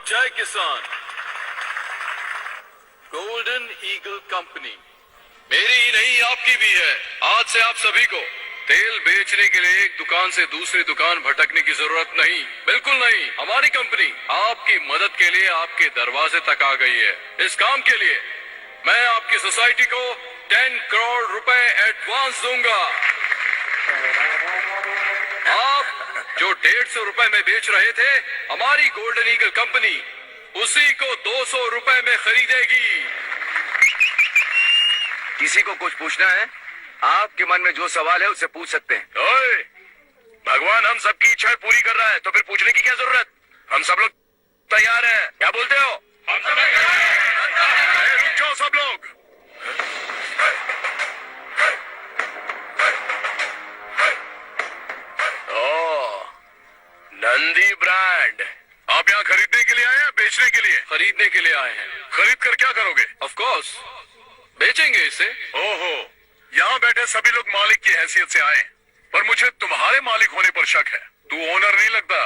जय किसान। Golden eagle company मेरी ही नहीं आपकी भी है। आज से आप सभी को तेल बेचने के लिए एक दुकान से दूसरी दुकान भटकने की जरूरत नहीं, बिल्कुल नहीं। हमारी कंपनी आपकी मदद के लिए आपके दरवाजे तक आ गई है। इस काम के लिए मैं आपकी सोसाइटी को 10 करोड़ रुपए एडवांस दूंगा। आप जो 150 रुपए में बेच रहे थे, हमारी गोल्डन ईगल कंपनी उसी को 200 रुपए में खरीदेगी। किसी को कुछ पूछना है? आपके मन में जो सवाल है उससे पूछ सकते हैं। ओए, भगवान हम सबकी इच्छाएं पूरी कर रहा है, तो फिर पूछने की क्या जरूरत? हम सब लोग तैयार हैं। क्या बोलते हो? हम सब रुक जाओ सब लोग। नंदी ब्रांड, आप यहाँ खरीदने के लिए आए हैं, बेचने के लिए? खरीदने के लिए आए हैं। खरीद कर क्या करोगे? ऑफ कोर्स बेचेंगे इसे। ओहो, यहाँ बैठे सभी लोग मालिक की हैसियत से आए, पर मुझे तुम्हारे मालिक होने पर शक है। तू ओनर नहीं लगता,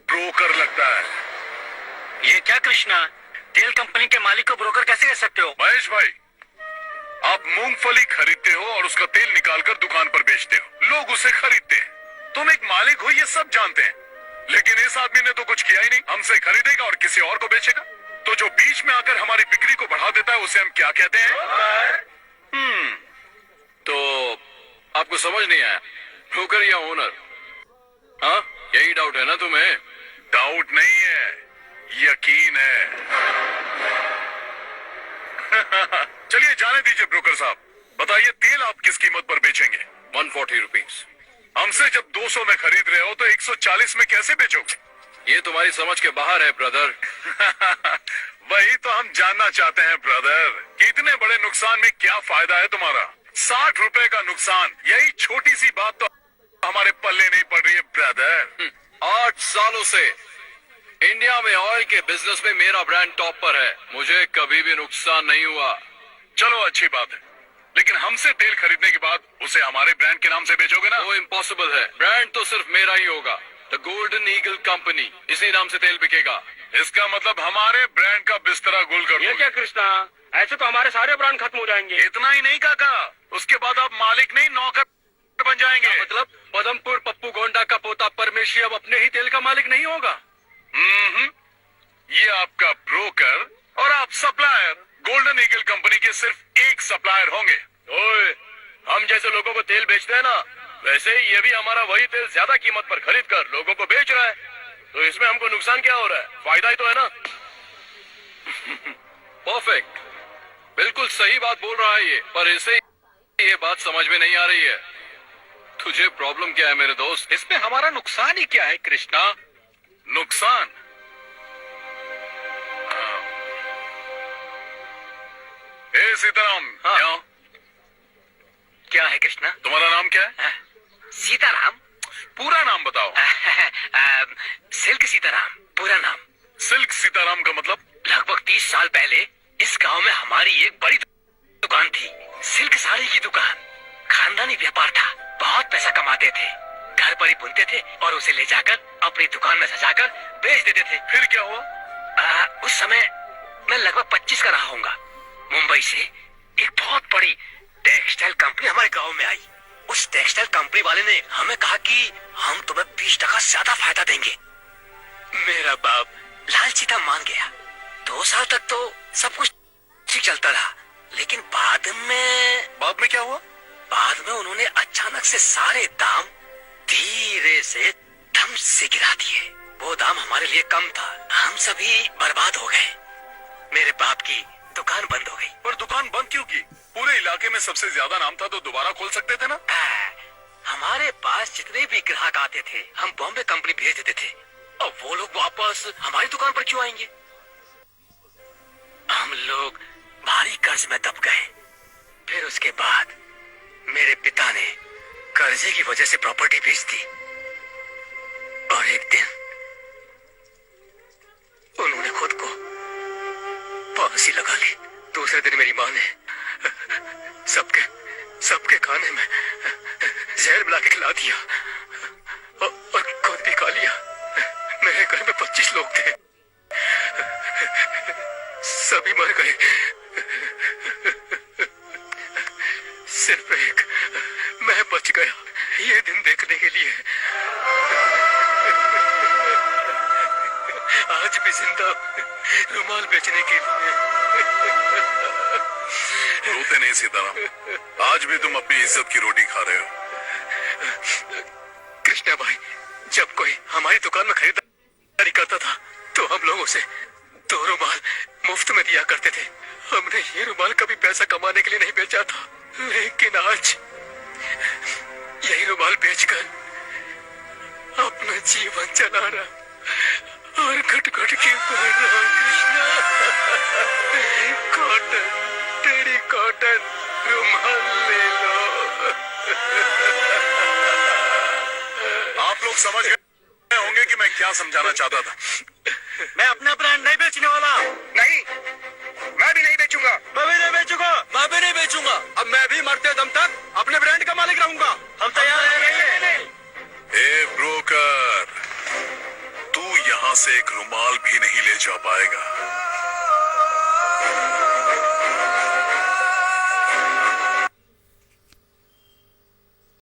ब्रोकर लगता है। ये क्या कृष्णा, तेल कंपनी के मालिक को ब्रोकर कैसे कह सकते हो? महेश भाई, आप मूंगफली खरीदते हो और उसका तेल निकालकर दुकान पर बेचते हो, लोग उसे खरीदते हैं। तुम एक मालिक हो ये सब जानते हैं, लेकिन इस आदमी ने तो कुछ किया ही नहीं। हमसे खरीदेगा और किसी और को बेचेगा। तो जो बीच में आकर हमारी बिक्री को बढ़ा देता है उसे हम क्या कहते हैं? तो आपको समझ नहीं आया, ब्रोकर या ओनर? हाँ, यही डाउट है ना तुम्हें? डाउट नहीं है, यकीन है। चलिए जाने दीजिए ब्रोकर साहब, बताइए तेल आप किस कीमत पर बेचेंगे? 140 रुपीज। हमसे जब 200 में खरीद रहे हो तो 140 में कैसे बेचोगे? ये तुम्हारी समझ के बाहर है ब्रदर। वही तो हम जानना चाहते हैं ब्रदर, कि इतने बड़े नुकसान में क्या फायदा है तुम्हारा? 60 रुपए का नुकसान, यही छोटी सी बात तो हमारे पल्ले नहीं पड़ रही है ब्रदर। 8 सालों से इंडिया में ऑयल के बिजनेस में मेरा ब्रांड टॉप पर है, मुझे कभी भी नुकसान नहीं हुआ। चलो अच्छी बात है, लेकिन हमसे तेल खरीदने के बाद उसे हमारे ब्रांड के नाम से बेचोगे ना? वो इम्पॉसिबल है, ब्रांड तो सिर्फ मेरा ही होगा, द गोल्डन ईगल कंपनी, इसी नाम से तेल बिकेगा। इसका मतलब हमारे ब्रांड का बिस्तरा गुल कर ये दोगे? क्या कृष्णा, ऐसे तो हमारे सारे ब्रांड खत्म हो जाएंगे। इतना ही नहीं काका, उसके बाद आप मालिक नहीं नौकर बन जाएंगे। मतलब पदमपुर पप्पू गोंडा का पोता परमेशी अब अपने ही तेल का मालिक नहीं होगा? ये आपका ब्रोकर और आप सप्लायर। गोल्डन ईगल कंपनी के सिर्फ एक सप्लायर होंगे। ओए, हम जैसे लोगों को तेल बेचते हैं ना, वैसे ही ये भी हमारा वही तेल ज्यादा कीमत पर खरीद कर लोगों को बेच रहा है। तो इसमें हमको नुकसान क्या हो रहा है? फायदा ही तो है ना। परफेक्ट, बिल्कुल सही बात बोल रहा है ये, पर इसे ये बात समझ में नहीं आ रही है। तुझे प्रॉब्लम क्या है मेरे दोस्त? इसमें हमारा नुकसान ही क्या है कृष्णा? नुकसान? ए सीताराम, हाँ। यहाँ। क्या है कृष्णा? तुम्हारा नाम क्या है? सीताराम। पूरा नाम बताओ। सिल्क सीताराम पूरा नाम। सिल्क सीताराम का मतलब? लगभग 30 साल पहले इस गांव में हमारी एक बड़ी दुकान थी, सिल्क साड़ी की दुकान। खानदानी व्यापार था, बहुत पैसा कमाते थे, घर पर ही बुनते थे और उसे ले जाकर अपनी दुकान में सजाकर बेच देते थे। फिर क्या हुआ? उस समय मैं लगभग 25 का रहा होऊंगा। मुंबई से एक बहुत बड़ी टेक्सटाइल कंपनी हमारे गांव में आई। उस टेक्सटाइल कंपनी वाले ने हमें कहा कि हम तुम्हें 20% ज्यादा फायदा देंगे। मेरा बाप लालची था, मान गया। 2 साल तक तो सब कुछ ठीक चलता रहा, लेकिन बाद में क्या हुआ? बाद में उन्होंने अचानक से सारे दाम धीरे से धम से गिरा दिए। वो दाम हमारे लिए कम था, हम सभी बर्बाद हो गए। मेरे बाप की दुकान बंद हो गई। पर दुकान बंद क्यों की? पूरे इलाके में सबसे ज्यादा नाम था तो दोबारा खोल सकते थे ना? हमारे पास जितने भी ग्राहक आते थे हम बॉम्बे कंपनी भेज देते थे, और वो लोग वापस हमारी दुकान पर क्यों आएंगे? हम लोग भारी कर्ज में दब गए। फिर उसके बाद मेरे पिता ने कर्जे की वजह से प्रॉपर्टी बेच दी, और एक दिन उन्होंने खुद को फांसी लगा ली। दूसरे दिन मेरी माँ ने सबके खाने में जहर मिला के खिला दिया और खुद भी खा लिया। मेरे घर में 25 लोग थे। आज भी जिंदा हूं, रुमाल बेचने के लिए। रोते नहीं सीताराम, आज भी तुम अपनी इज्जत की रोटी खा रहे हो। कृष्णा भाई, जब कोई हमारी दुकान में खरीदारी करता था तो हम लोग उसे 2 रुमाल मुफ्त में दिया करते थे। हमने ये रुमाल कभी पैसा कमाने के लिए नहीं बेचा था, लेकिन आज यही रुमाल बेचकर अपना जीवन चला रहा और घुट घुट के मर रहा। कृष्णा, कॉटन, तेरी कॉटन रुमाल ले लो। आप लोग समझ गए होंगे कि मैं क्या समझाना चाहता था। मैं अपना ब्रांड नहीं बेचने वाला। नहीं, मैं भी नहीं बेचूंगा। मैं भी नहीं बेचूंगा। मैं भी नहीं बेचूंगा। अब मैं भी मरते दम तक अपने ब्रांड का मालिक रहूंगा। हम तैयार हैं। ए ब्रोकर, तू यहाँ से एक रुमाल भी नहीं ले जा पाएगा।